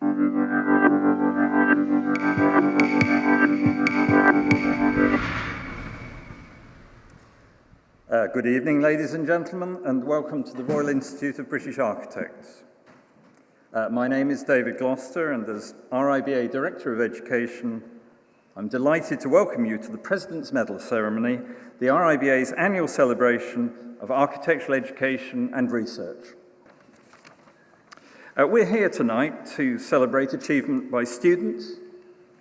Good evening, ladies and gentlemen, and welcome to the Royal Institute of British Architects. My name is David Gloucester, and as RIBA Director of Education, I'm delighted to welcome you to the President's Medal ceremony, the RIBA's annual celebration of architectural education and research. We're here tonight to celebrate achievement by students,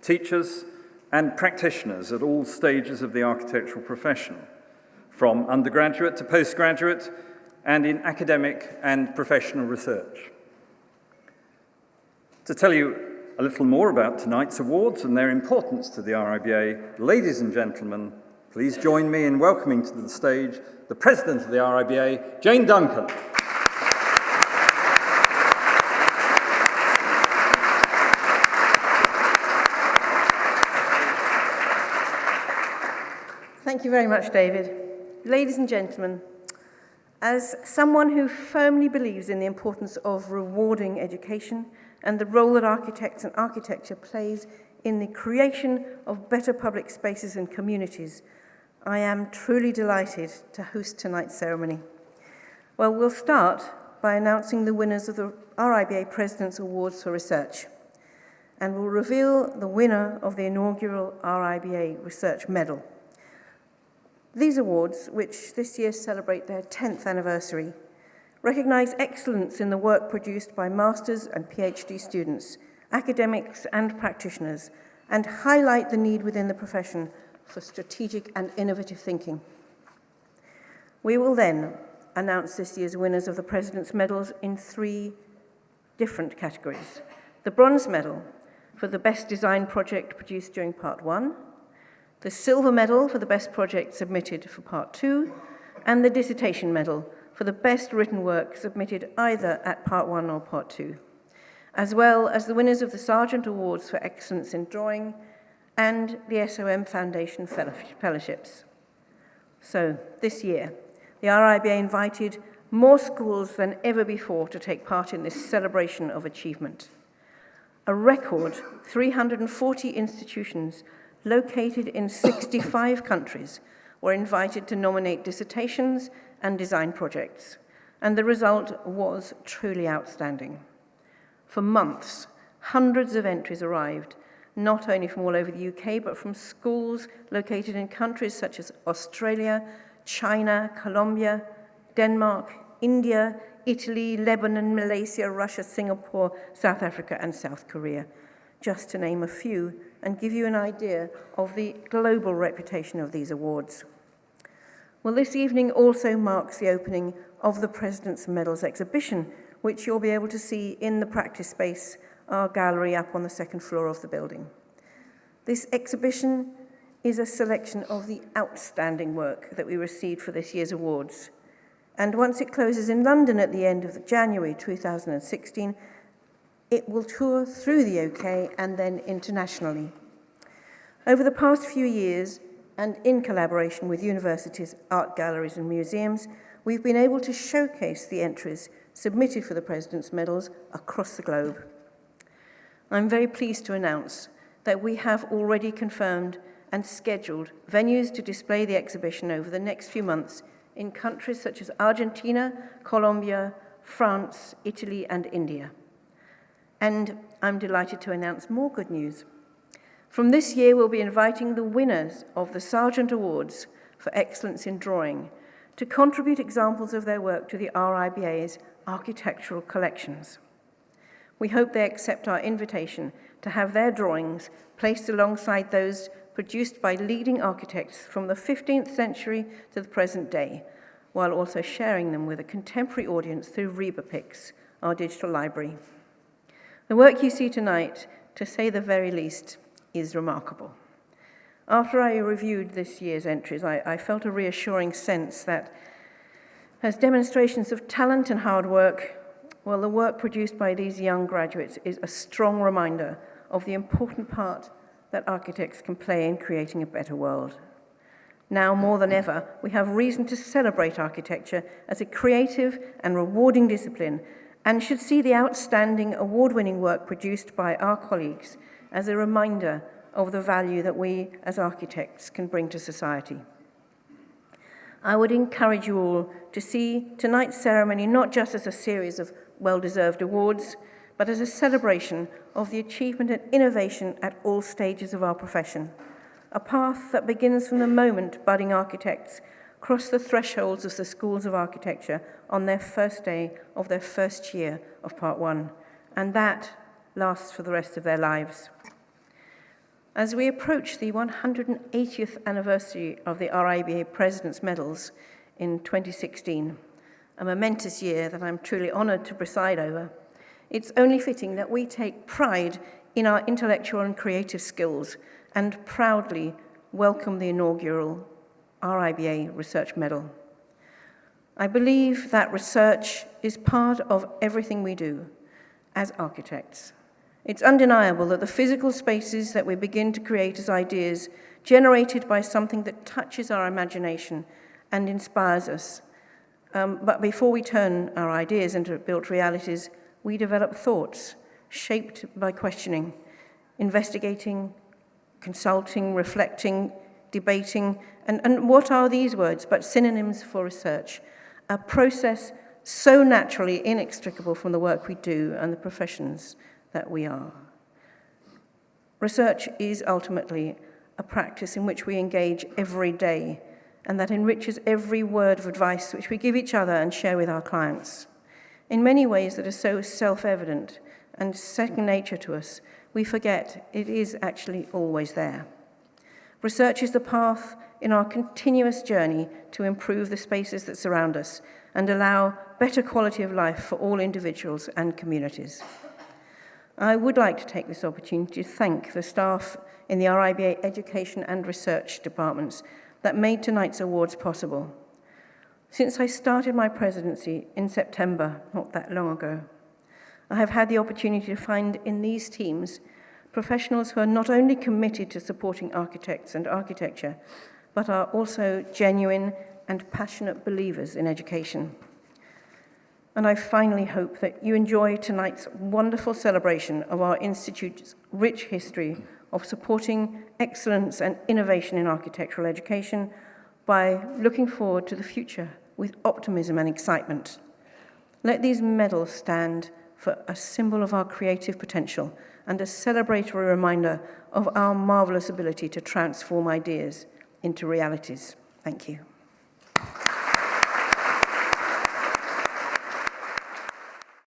teachers, and practitioners at all stages of the architectural profession, from undergraduate to postgraduate, and in academic and professional research. To tell you a little more about tonight's awards and their importance to the RIBA, ladies and gentlemen, please join me in welcoming to the stage the President of the RIBA, Jane Duncan. Thank you very much, David. Ladies and gentlemen, as someone who firmly believes in the importance of rewarding education and the role that architects and architecture plays in the creation of better public spaces and communities, I am truly delighted to host tonight's ceremony. Well, we'll start by announcing the winners of the RIBA President's Awards for Research, and we'll reveal the winner of the inaugural RIBA Research Medal. These awards, which this year celebrate their 10th anniversary, recognise excellence in the work produced by master's and PhD students, academics and practitioners, and highlight the need within the profession for strategic and innovative thinking. We will then announce this year's winners of the President's Medals in 3 different categories. The Bronze Medal for the Best Design Project produced during Part 1, the Silver Medal for the Best Project submitted for Part 2, and the Dissertation Medal for the Best Written Work submitted either at Part 1 or Part 2, as well as the winners of the Sargent Awards for Excellence in Drawing and the SOM Foundation Fellowships. So, this year, the RIBA invited more schools than ever before to take part in this celebration of achievement. A record 340 institutions located in 65 countries were invited to nominate dissertations and design projects, and the result was truly outstanding. For months, hundreds of entries arrived, not only from all over the UK, but from schools located in countries such as Australia, China, Colombia, Denmark, India, Italy, Lebanon, Malaysia, Russia, Singapore, South Africa, and South Korea, just to name a few, and give you an idea of the global reputation of these awards. Well, this evening also marks the opening of the President's Medals exhibition, which you'll be able to see in the practice space, our gallery up on the 2nd floor of the building. This exhibition is a selection of the outstanding work that we received for this year's awards. And once it closes in London at the end of January 2016, it will tour through the UK and then internationally. Over the past few years, and in collaboration with universities, art galleries and museums, we've been able to showcase the entries submitted for the President's Medals across the globe. I'm very pleased to announce that we have already confirmed and scheduled venues to display the exhibition over the next few months in countries such as Argentina, Colombia, France, Italy, and India. And I'm delighted to announce more good news. From this year, we'll be inviting the winners of the Sargent Awards for Excellence in Drawing to contribute examples of their work to the RIBA's architectural collections. We hope they accept our invitation to have their drawings placed alongside those produced by leading architects from the 15th century to the present day, while also sharing them with a contemporary audience through RIBA Pix, our digital library. The work you see tonight, to say the very least, is remarkable. After I reviewed this year's entries, I felt a reassuring sense that as demonstrations of talent and hard work, well, the work produced by these young graduates is a strong reminder of the important part that architects can play in creating a better world. Now more than ever, we have reason to celebrate architecture as a creative and rewarding discipline, and should see the outstanding award-winning work produced by our colleagues as a reminder of the value that we as architects can bring to society. I would encourage you all to see tonight's ceremony not just as a series of well-deserved awards, but as a celebration of the achievement and innovation at all stages of our profession, a path that begins from the moment budding architects cross the thresholds of the schools of architecture on their first day of their first year of Part 1, and that lasts for the rest of their lives. As we approach the 180th anniversary of the RIBA President's Medals in 2016, a momentous year that I'm truly honoured to preside over, it's only fitting that we take pride in our intellectual and creative skills and proudly welcome the inaugural RIBA Research Medal. I believe that research is part of everything we do as architects. It's undeniable that the physical spaces that we begin to create as ideas, generated by something that touches our imagination and inspires us. But before we turn our ideas into built realities, we develop thoughts shaped by questioning, investigating, consulting, reflecting, debating, and what are these words but synonyms for research? A process so naturally inextricable from the work we do and the professions that we are. Research is ultimately a practice in which we engage every day, and that enriches every word of advice which we give each other and share with our clients. In many ways that are so self-evident and second nature to us, we forget it is actually always there. Research is the path in our continuous journey to improve the spaces that surround us and allow better quality of life for all individuals and communities. I would like to take this opportunity to thank the staff in the RIBA Education and Research departments that made tonight's awards possible. Since I started my presidency in September, not that long ago, I have had the opportunity to find in these teams professionals who are not only committed to supporting architects and architecture, but are also genuine and passionate believers in education. And I finally hope that you enjoy tonight's wonderful celebration of our Institute's rich history of supporting excellence and innovation in architectural education by looking forward to the future with optimism and excitement. Let these medals stand for a symbol of our creative potential and a celebratory reminder of our marvelous ability to transform ideas into realities. Thank you.